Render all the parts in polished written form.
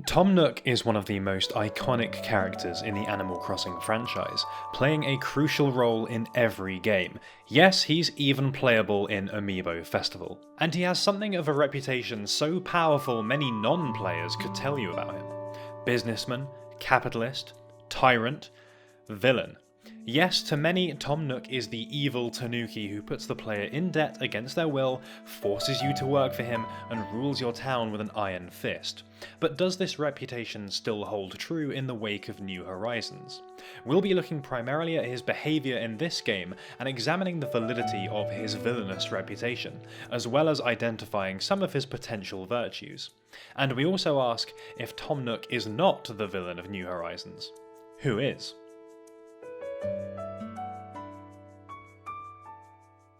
Tom Nook is one of the most iconic characters in the Animal Crossing franchise, playing a crucial role in every game. Yes, he's even playable in Amiibo Festival. And he has something of a reputation so powerful many non-players could tell you about him. Businessman, capitalist, tyrant, villain. Yes, to many, Tom Nook is the evil tanuki who puts the player in debt against their will, forces you to work for him, and rules your town with an iron fist. But does this reputation still hold true in the wake of New Horizons? We'll be looking primarily at his behaviour in this game and examining the validity of his villainous reputation, as well as identifying some of his potential virtues. And we also ask, if Tom Nook is not the villain of New Horizons, who is?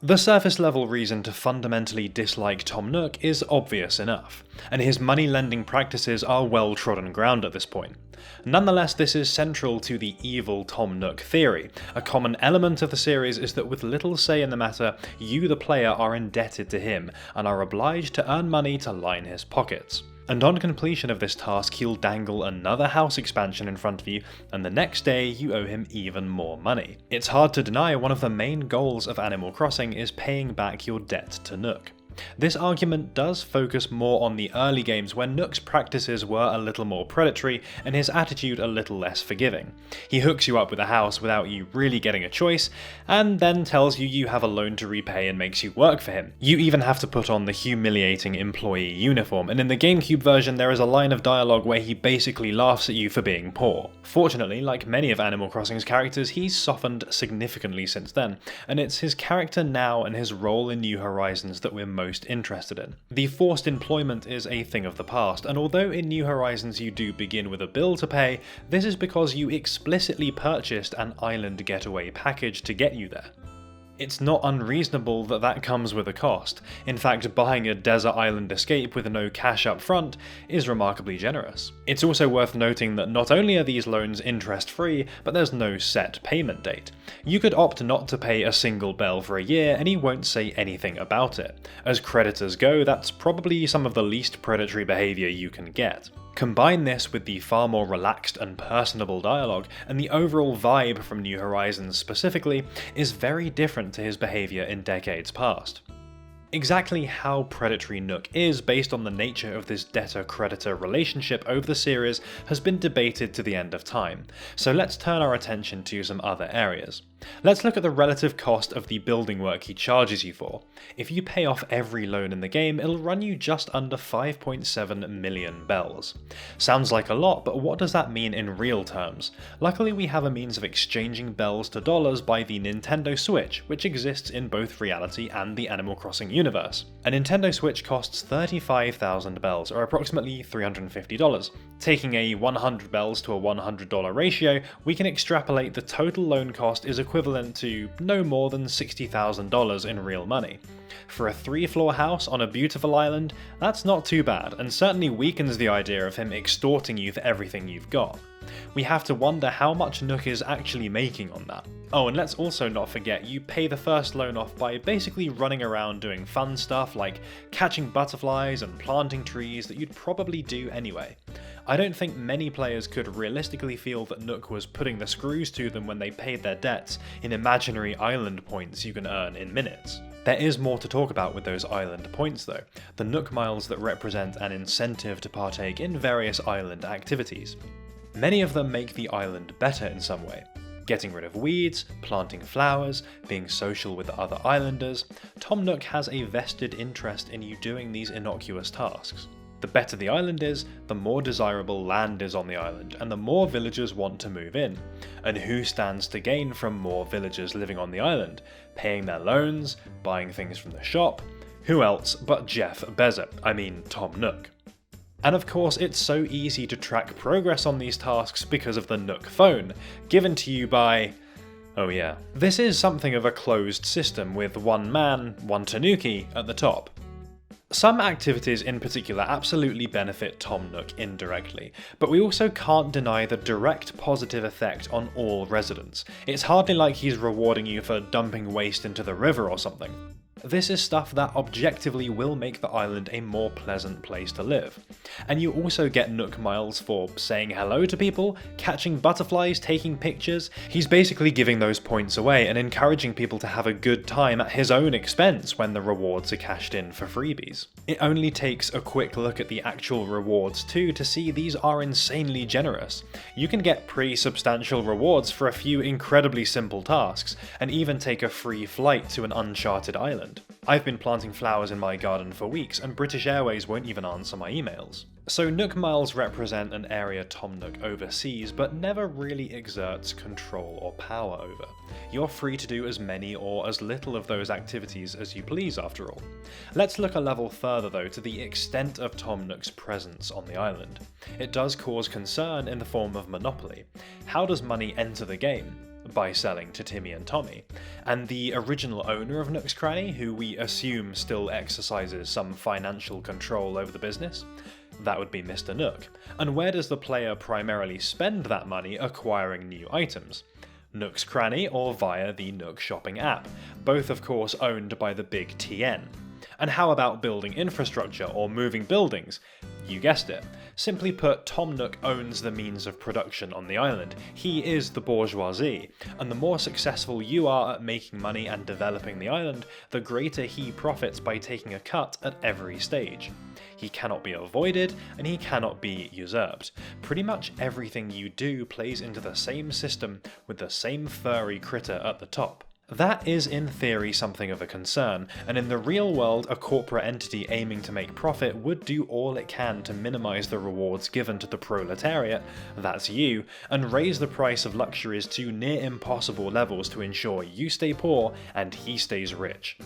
The surface level reason to fundamentally dislike Tom Nook is obvious enough, and his money-lending practices are well-trodden ground at this point. Nonetheless, this is central to the evil Tom Nook theory. A common element of the series is that with little say in the matter, you the player are indebted to him, and are obliged to earn money to line his pockets. And on completion of this task, he'll dangle another house expansion in front of you, and the next day you owe him even more money. It's hard to deny one of the main goals of Animal Crossing is paying back your debt to Nook. This argument does focus more on the early games when Nook's practices were a little more predatory and his attitude a little less forgiving. He hooks you up with a house without you really getting a choice, and then tells you you have a loan to repay and makes you work for him. You even have to put on the humiliating employee uniform, and in the GameCube version there is a line of dialogue where he basically laughs at you for being poor. Fortunately, like many of Animal Crossing's characters, he's softened significantly since then, and it's his character now and his role in New Horizons that we're most interested in. The forced employment is a thing of the past, and although in New Horizons you do begin with a bill to pay, this is because you explicitly purchased an island getaway package to get you there. It's not unreasonable that that comes with a cost. In fact, buying a desert island escape with no cash up front is remarkably generous. It's also worth noting that not only are these loans interest-free, but there's no set payment date. You could opt not to pay a single bell for a year and he won't say anything about it. As creditors go, that's probably some of the least predatory behaviour you can get. Combine this with the far more relaxed and personable dialogue, and the overall vibe from New Horizons specifically is very different to his behaviour in decades past. Exactly how predatory Nook is based on the nature of this debtor-creditor relationship over the series has been debated to the end of time, so let's turn our attention to some other areas. Let's look at the relative cost of the building work he charges you for. If you pay off every loan in the game, it'll run you just under 5.7 million bells. Sounds like a lot, but what does that mean in real terms? Luckily we have a means of exchanging bells to dollars by the Nintendo Switch, which exists in both reality and the Animal Crossing universe. A Nintendo Switch costs 35,000 bells, or approximately $350. Taking a 100 bells to a $100 ratio, we can extrapolate the total loan cost is equivalent to no more than $60,000 in real money. For a 3-floor house on a beautiful island, that's not too bad, and certainly weakens the idea of him extorting you for everything you've got. We have to wonder how much Nook is actually making on that. Oh, and let's also not forget you pay the first loan off by basically running around doing fun stuff like catching butterflies and planting trees that you'd probably do anyway. I don't think many players could realistically feel that Nook was putting the screws to them when they paid their debts in imaginary island points you can earn in minutes. There is more to talk about with those island points though, the Nook miles that represent an incentive to partake in various island activities. Many of them make the island better in some way. Getting rid of weeds, planting flowers, being social with other islanders, Tom Nook has a vested interest in you doing these innocuous tasks. The better the island is, the more desirable land is on the island, and the more villagers want to move in. And who stands to gain from more villagers living on the island? Paying their loans, buying things from the shop? Who else but Jeff Bezos, Tom Nook. And of course it's so easy to track progress on these tasks because of the Nook phone, given to you by... oh yeah. This is something of a closed system with one man, one tanuki at the top. Some activities in particular absolutely benefit Tom Nook indirectly, but we also can't deny the direct positive effect on all residents. It's hardly like he's rewarding you for dumping waste into the river or something. This is stuff that objectively will make the island a more pleasant place to live. And you also get Nook miles for saying hello to people, catching butterflies, taking pictures. He's basically giving those points away and encouraging people to have a good time at his own expense when the rewards are cashed in for freebies. It only takes a quick look at the actual rewards too to see these are insanely generous. You can get pretty substantial rewards for a few incredibly simple tasks, and even take a free flight to an uncharted island. I've been planting flowers in my garden for weeks, and British Airways won't even answer my emails. So Nook miles represent an area Tom Nook oversees, but never really exerts control or power over. You're free to do as many or as little of those activities as you please after all. Let's look a level further though to the extent of Tom Nook's presence on the island. It does cause concern in the form of monopoly. How does money enter the game? By selling to Timmy and Tommy, and the original owner of Nook's Cranny, who we assume still exercises some financial control over the business, that would be Mr. Nook. And where does the player primarily spend that money acquiring new items? Nook's Cranny or via the Nook shopping app, both of course owned by the big TN. And how about building infrastructure or moving buildings? You guessed it. Simply put, Tom Nook owns the means of production on the island. He is the bourgeoisie, and the more successful you are at making money and developing the island, the greater he profits by taking a cut at every stage. He cannot be avoided, and he cannot be usurped. Pretty much everything you do plays into the same system with the same furry critter at the top. That is in theory something of a concern, and in the real world a corporate entity aiming to make profit would do all it can to minimise the rewards given to the proletariat, that's you, and raise the price of luxuries to near impossible levels to ensure you stay poor and he stays rich.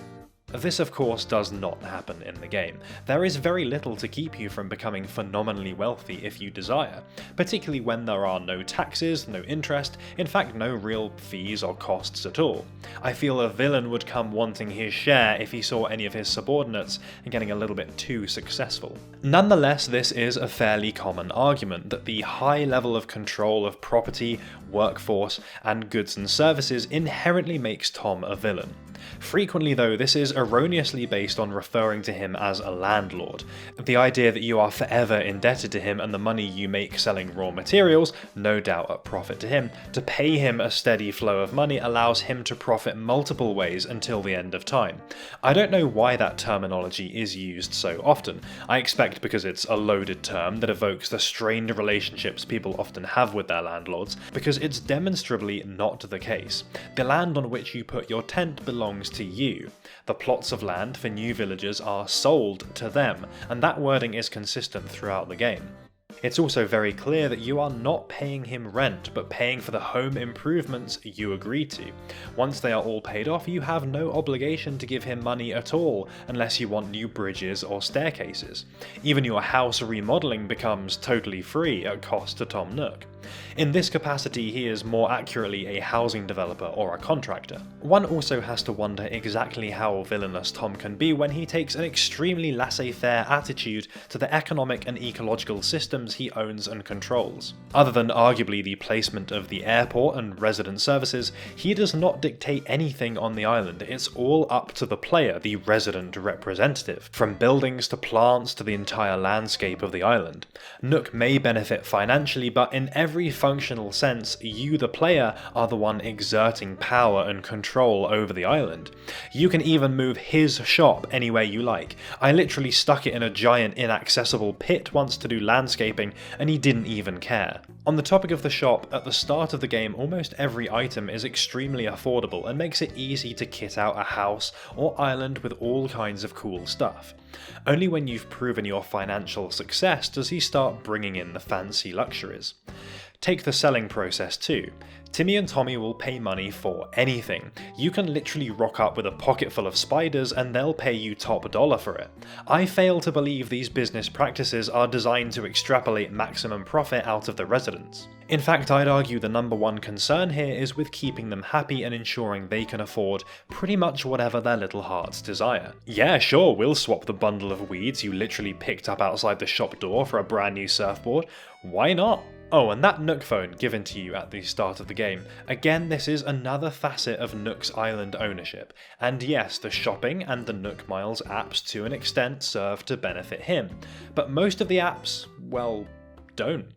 This of course does not happen in the game. There is very little to keep you from becoming phenomenally wealthy if you desire, particularly when there are no taxes, no interest, in fact no real fees or costs at all. I feel a villain would come wanting his share if he saw any of his subordinates getting a little bit too successful. Nonetheless, this is a fairly common argument that the high level of control of property, workforce, and goods and services inherently makes Tom a villain. Frequently though, this is erroneously based on referring to him as a landlord. The idea that you are forever indebted to him and the money you make selling raw materials, no doubt at profit to him, to pay him a steady flow of money allows him to profit multiple ways until the end of time. I don't know why that terminology is used so often. I expect because it's a loaded term that evokes the strained relationships people often have with their landlords, because it's demonstrably not the case. The land on which you put your tent belongs to you. The plots of land for new villagers are sold to them, and that wording is consistent throughout the game. It's also very clear that you are not paying him rent, but paying for the home improvements you agreed to. Once they are all paid off, you have no obligation to give him money at all, unless you want new bridges or staircases. Even your house remodeling becomes totally free at cost to Tom Nook. In this capacity, he is more accurately a housing developer or a contractor. One also has to wonder exactly how villainous Tom can be when he takes an extremely laissez-faire attitude to the economic and ecological systems he owns and controls. Other than arguably the placement of the airport and resident services, he does not dictate anything on the island. It's all up to the player, the resident representative, from buildings to plants to the entire landscape of the island. Nook may benefit financially, but in every functional sense, you the player are the one exerting power and control over the island. You can even move his shop anywhere you like. I literally stuck it in a giant inaccessible pit once to do landscaping, and he didn't even care. On the topic of the shop, at the start of the game almost every item is extremely affordable and makes it easy to kit out a house or island with all kinds of cool stuff. Only when you've proven your financial success does he start bringing in the fancy luxuries. Take the selling process too. Timmy and Tommy will pay money for anything. You can literally rock up with a pocket full of spiders and they'll pay you top dollar for it. I fail to believe these business practices are designed to extrapolate maximum profit out of the residents. In fact, I'd argue the number one concern here is with keeping them happy and ensuring they can afford pretty much whatever their little hearts desire. Yeah, sure, we'll swap the bundle of weeds you literally picked up outside the shop door for a brand new surfboard. Why not? Oh, and that Nook phone given to you at the start of the game, again this is another facet of Nook's island ownership, and yes, the shopping and the Nook Miles apps to an extent serve to benefit him, but most of the apps, well, don't.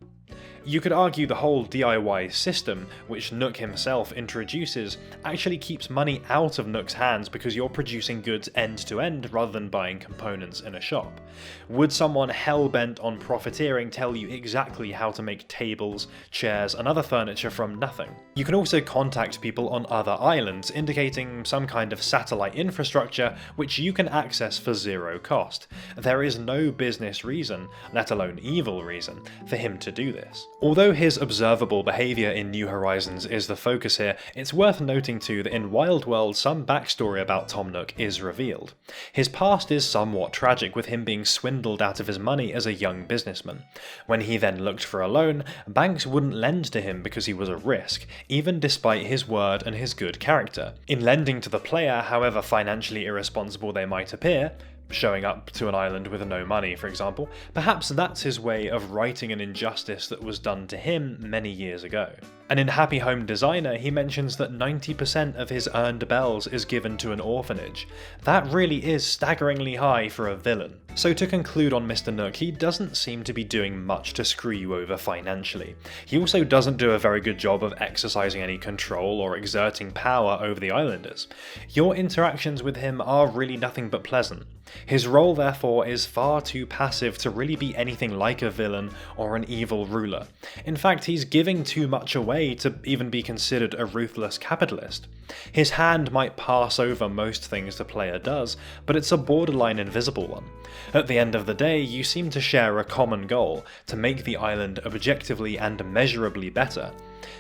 You could argue the whole DIY system, which Nook himself introduces, actually keeps money out of Nook's hands because you're producing goods end to end rather than buying components in a shop. Would someone hell-bent on profiteering tell you exactly how to make tables, chairs, and other furniture from nothing? You can also contact people on other islands, indicating some kind of satellite infrastructure which you can access for zero cost. There is no business reason, let alone evil reason, for him to do this. Although his observable behaviour in New Horizons is the focus here, it's worth noting too that in Wild World some backstory about Tom Nook is revealed. His past is somewhat tragic, with him being swindled out of his money as a young businessman. When he then looked for a loan, banks wouldn't lend to him because he was a risk, even despite his word and his good character. In lending to the player, however financially irresponsible they might appear, showing up to an island with no money, for example, perhaps that's his way of righting an injustice that was done to him many years ago. And in Happy Home Designer, he mentions that 90% of his earned bells is given to an orphanage. That really is staggeringly high for a villain. So to conclude on Mr. Nook, he doesn't seem to be doing much to screw you over financially. He also doesn't do a very good job of exercising any control or exerting power over the islanders. Your interactions with him are really nothing but pleasant. His role, therefore, is far too passive to really be anything like a villain or an evil ruler. In fact, he's giving too much away to even be considered a ruthless capitalist. His hand might pass over most things the player does, but it's a borderline invisible one. At the end of the day, you seem to share a common goal, to make the island objectively and measurably better.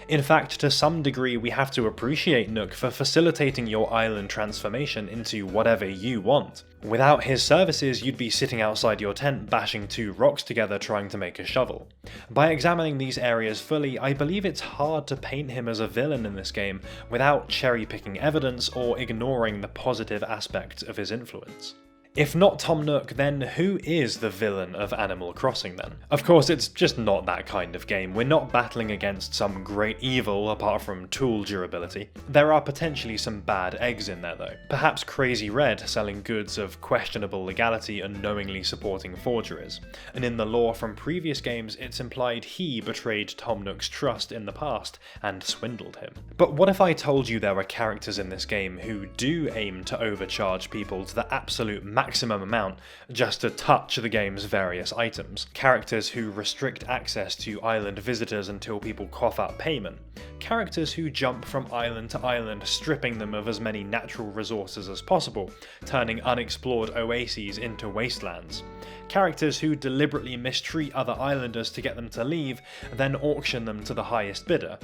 In fact, to some degree we have to appreciate Nook for facilitating your island transformation into whatever you want. Without his services, you'd be sitting outside your tent bashing two rocks together trying to make a shovel. By examining these areas fully, I believe it's hard to paint him as a villain in this game without cherry-picking evidence or ignoring the positive aspects of his influence. If not Tom Nook, then who is the villain of Animal Crossing then? Of course, it's just not that kind of game. We're not battling against some great evil apart from tool durability. There are potentially some bad eggs in there though. Perhaps Crazy Red selling goods of questionable legality and knowingly supporting forgeries. And in the lore from previous games, it's implied he betrayed Tom Nook's trust in the past and swindled him. But what if I told you there are characters in this game who do aim to overcharge people to the absolute maximum amount just to touch the game's various items? Characters who restrict access to island visitors until people cough up payment. Characters who jump from island to island, stripping them of as many natural resources as possible, turning unexplored oases into wastelands. Characters who deliberately mistreat other islanders to get them to leave, then auction them to the highest bidder.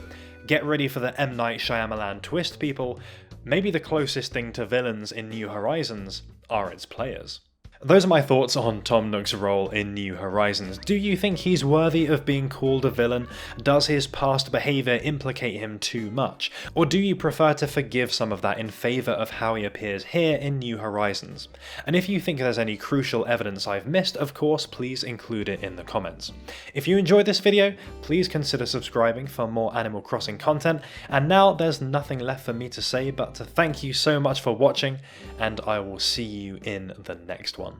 Get ready for the M. Night Shyamalan twist, people. Maybe the closest thing to villains in New Horizons are its players. Those are my thoughts on Tom Nook's role in New Horizons. Do you think he's worthy of being called a villain? Does his past behaviour implicate him too much? Or do you prefer to forgive some of that in favour of how he appears here in New Horizons? And if you think there's any crucial evidence I've missed, of course, please include it in the comments. If you enjoyed this video, please consider subscribing for more Animal Crossing content, and now there's nothing left for me to say but to thank you so much for watching, and I will see you in the next one.